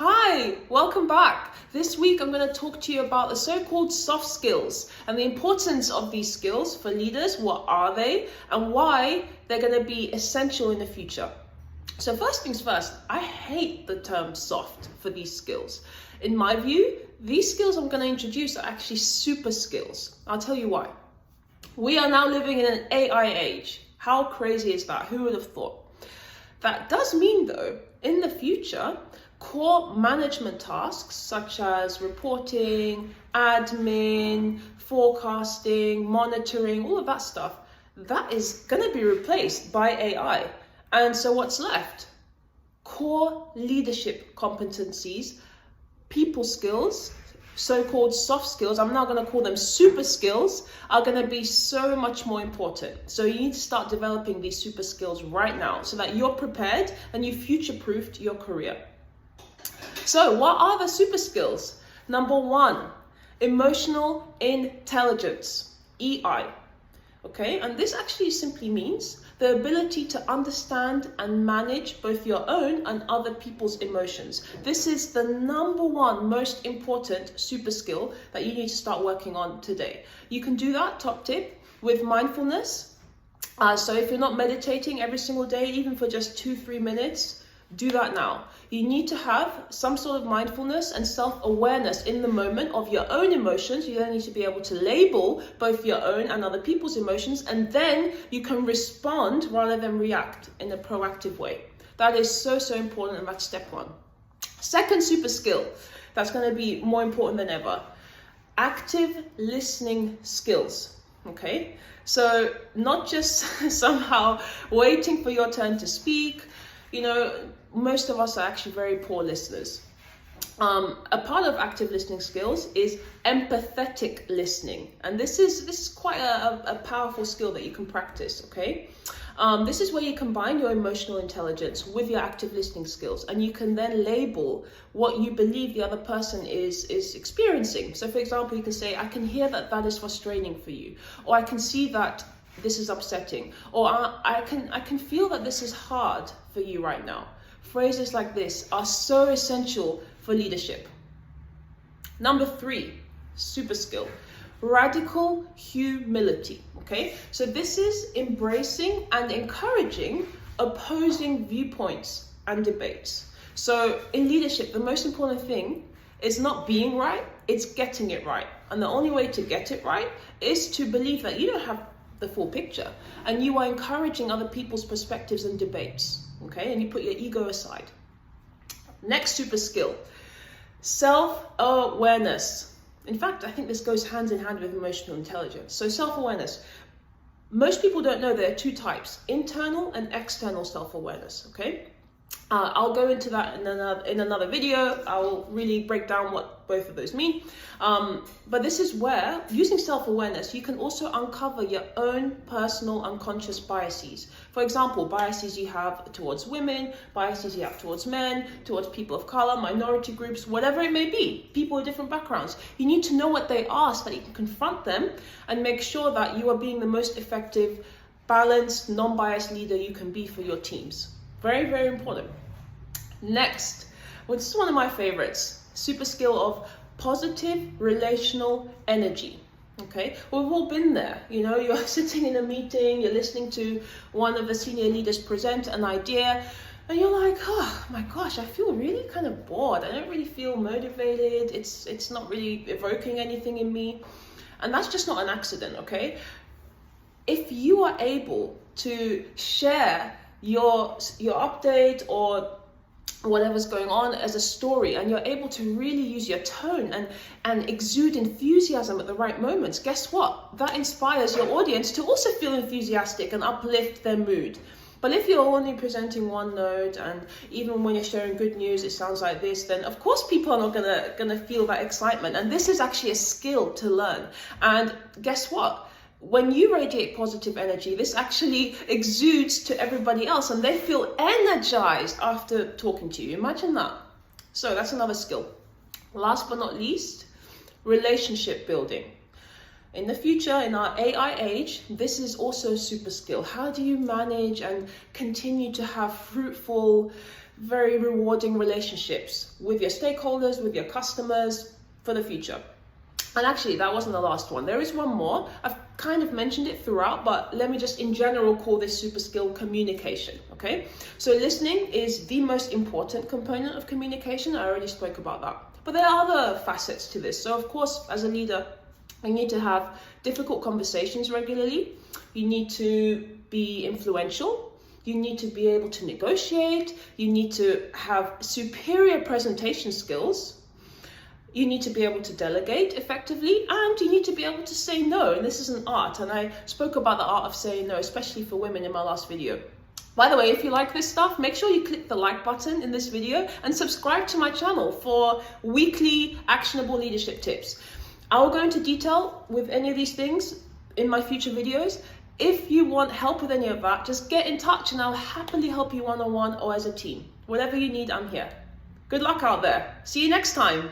Hi, welcome back. This week I'm going to talk to you about the so-called soft skills and the importance of these skills for leaders. What are they and why they're going to be essential in the future? So first things first, I hate the term soft for these skills. In my view, these skills I'm going to introduce are actually super skills. I'll tell you why. We are now living in an AI age. How crazy is that? Who would have thought? That does mean though, in the future, core management tasks such as reporting, admin, forecasting, monitoring, all of that stuff, that is going to be replaced by AI. And so what's left? Core leadership competencies, people skills, so-called soft skills, I'm now going to call them super skills, are going to be so much more important. So you need to start developing these super skills right now so that you're prepared and you future-proofed your career. So what are the super skills? Number one, emotional intelligence, EI. Okay, and this actually simply means the ability to understand and manage both your own and other people's emotions. This is the number one most important super skill that you need to start working on today. You can do that, top tip, with mindfulness. So if you're not meditating every single day, even for just 2-3 minutes, do that now. You need to have some sort of mindfulness and self-awareness in the moment of your own emotions. You then need to be able to label both your own and other people's emotions, and then you can respond rather than react in a proactive way. That is so important, and that's step one. Second super skill that's going to be more important than ever, active listening skills. Okay, so not just somehow waiting for your turn to speak. You know, most of us are actually very poor listeners. A part of active listening skills is empathetic listening. And this is quite a powerful skill that you can practice, okay? This is where you combine your emotional intelligence with your active listening skills, and you can then label what you believe the other person is experiencing. So for example, you can say, I can hear that is frustrating for you, or I can see that this is upsetting, or I can feel that this is hard for you right now. Phrases like this are so essential for leadership. Number 3, super skill, radical humility. Okay, so this is embracing and encouraging opposing viewpoints and debates. So in leadership, the most important thing is not being right, it's getting it right. And the only way to get it right is to believe that you don't have the full picture, and you are encouraging other people's perspectives and debates, okay? And you put your ego aside. Next super skill, self-awareness. In fact, I think this goes hand in hand with emotional intelligence. So self-awareness. Most people don't know there are 2 types, internal and external self-awareness, okay? I'll go into that in another video. I'll really break down what both of those mean. But this is where, using self-awareness, you can also uncover your own personal unconscious biases. For example, biases you have towards women, biases you have towards men, towards people of color, minority groups, whatever it may be, people with different backgrounds. You need to know what they are so that you can confront them and make sure that you are being the most effective, balanced, non-biased leader you can be for your teams. Very important. Next, which is one of my favorites, super skill of positive relational energy. Okay, we've all been there. You know, you're sitting in a meeting, you're listening to one of the senior leaders present an idea, and you're like, oh my gosh, I feel really kind of bored. I don't really feel motivated. It's not really evoking anything in me. And that's just not an accident, okay? If you are able to share your update or whatever's going on as a story, and you're able to really use your tone and exude enthusiasm at the right moments, guess what? That inspires your audience to also feel enthusiastic and uplift their mood. But if you're only presenting one note, and even when you're sharing good news, it sounds like this, then of course people are not gonna feel that excitement. And this is actually a skill to learn. And guess what? When you radiate positive energy, this actually exudes to everybody else, and they feel energized after talking to you. Imagine that. So that's another skill. Last but not least, relationship building. in the future, in our AI age, this is also a super skill. How do you manage and continue to have fruitful, very rewarding relationships with your stakeholders, with your customers for the future? And actually, that wasn't the last one. There is one more. I've kind of mentioned it throughout, but let me just in general call this super skill communication, okay? So listening is the most important component of communication. I already spoke about that. But there are other facets to this. So of course, as a leader, you need to have difficult conversations regularly. You need to be influential. You need to be able to negotiate. You need to have superior presentation skills. You need to be able to delegate effectively, and you need to be able to say no. And this is an art, and I spoke about the art of saying no, especially for women in my last video. By the way, if you like this stuff, make sure you click the like button in this video and subscribe to my channel for weekly actionable leadership tips. I will go into detail with any of these things in my future videos. If you want help with any of that, just get in touch and I'll happily help you one-on-one or as a team. Whatever you need, I'm here. Good luck out there. See you next time.